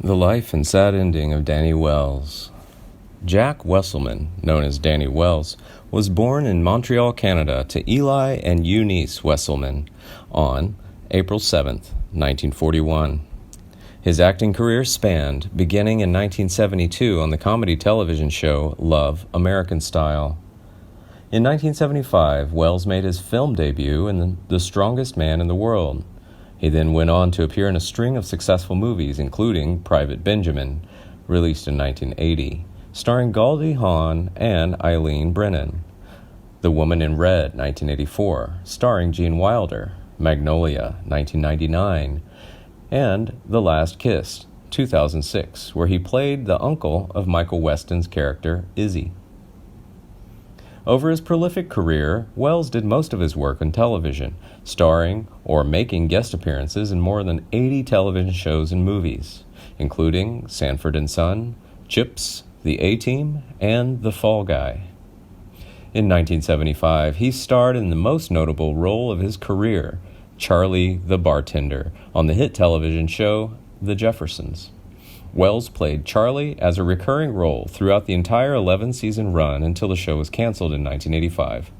The life and sad ending of Danny Wells. Jack Wesselman, known as Danny Wells, was born in Montreal, Canada, to Eli and Eunice Wesselman on April 7, 1941. His acting career spanned, beginning in 1972 on the comedy television show Love, American Style. In 1975, Wells made his film debut in The Strongest Man in the World. He then went on to appear in a string of successful movies, including Private Benjamin, released in 1980, starring Goldie Hawn and Eileen Brennan. The Woman in Red, 1984, starring Gene Wilder, Magnolia, 1999, and The Last Kiss, 2006, where he played the uncle of Michael Weston's character, Izzy. Over his prolific career, Wells did most of his work on television, starring or making guest appearances in more than 80 television shows and movies, including Sanford and Son, Chips, The A-Team, and The Fall Guy. In 1975, he starred in the most notable role of his career, Charlie the Bartender, on the hit television show The Jeffersons. Wells played Charlie as a recurring role throughout the entire 11-season run until the show was canceled in 1985.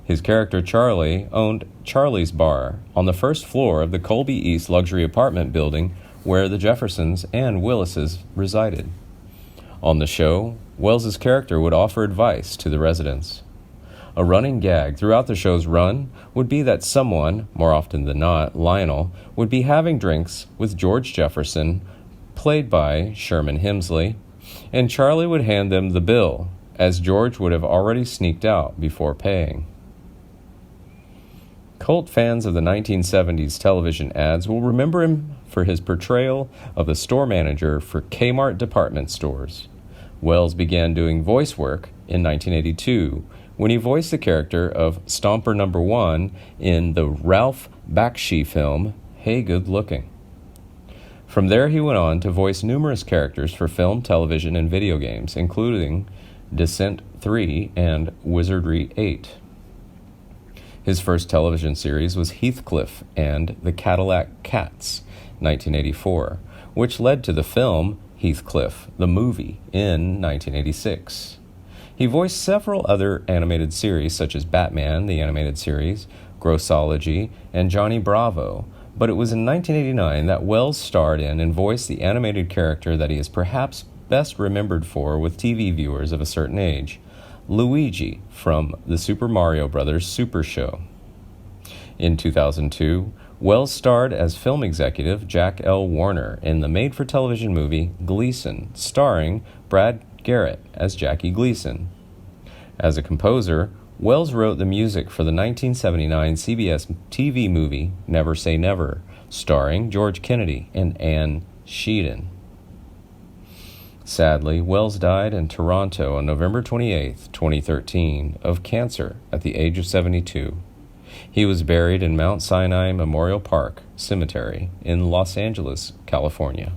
His character Charlie owned Charlie's Bar on the first floor of the Colby East luxury apartment building where the Jeffersons and Willises resided. On the show, Wells's character would offer advice to the residents. A running gag throughout the show's run would be that someone, more often than not Lionel, would be having drinks with George Jefferson, played by Sherman Hemsley, and Charlie would hand them the bill, as George would have already sneaked out before paying. Cult fans of the 1970s television ads will remember him for his portrayal of the store manager for Kmart department stores. Wells began doing voice work in 1982 when he voiced the character of Stomper No. 1 in the Ralph Bakshi film Hey Good Looking. From there, he went on to voice numerous characters for film, television, and video games, including Descent 3 and Wizardry 8. His first television series was Heathcliff and the Cadillac Cats, 1984, which led to the film Heathcliff, the movie, in 1986. He voiced several other animated series, such as Batman, the animated series, Grossology, and Johnny Bravo, but it was in 1989 that Wells starred in and voiced the animated character that he is perhaps best remembered for with TV viewers of a certain age, Luigi from the Super Mario Bros. Super Show. In 2002, Wells starred as film executive Jack L. Warner in the made-for-television movie Gleason, starring Brad Garrett as Jackie Gleason. As a composer, Wells wrote the music for the 1979 CBS TV movie Never Say Never, starring George Kennedy and Anne Sheehan. Sadly, Wells died in Toronto on November 28, 2013, of cancer at the age of 72. He was buried in Mount Sinai Memorial Park Cemetery in Los Angeles, California.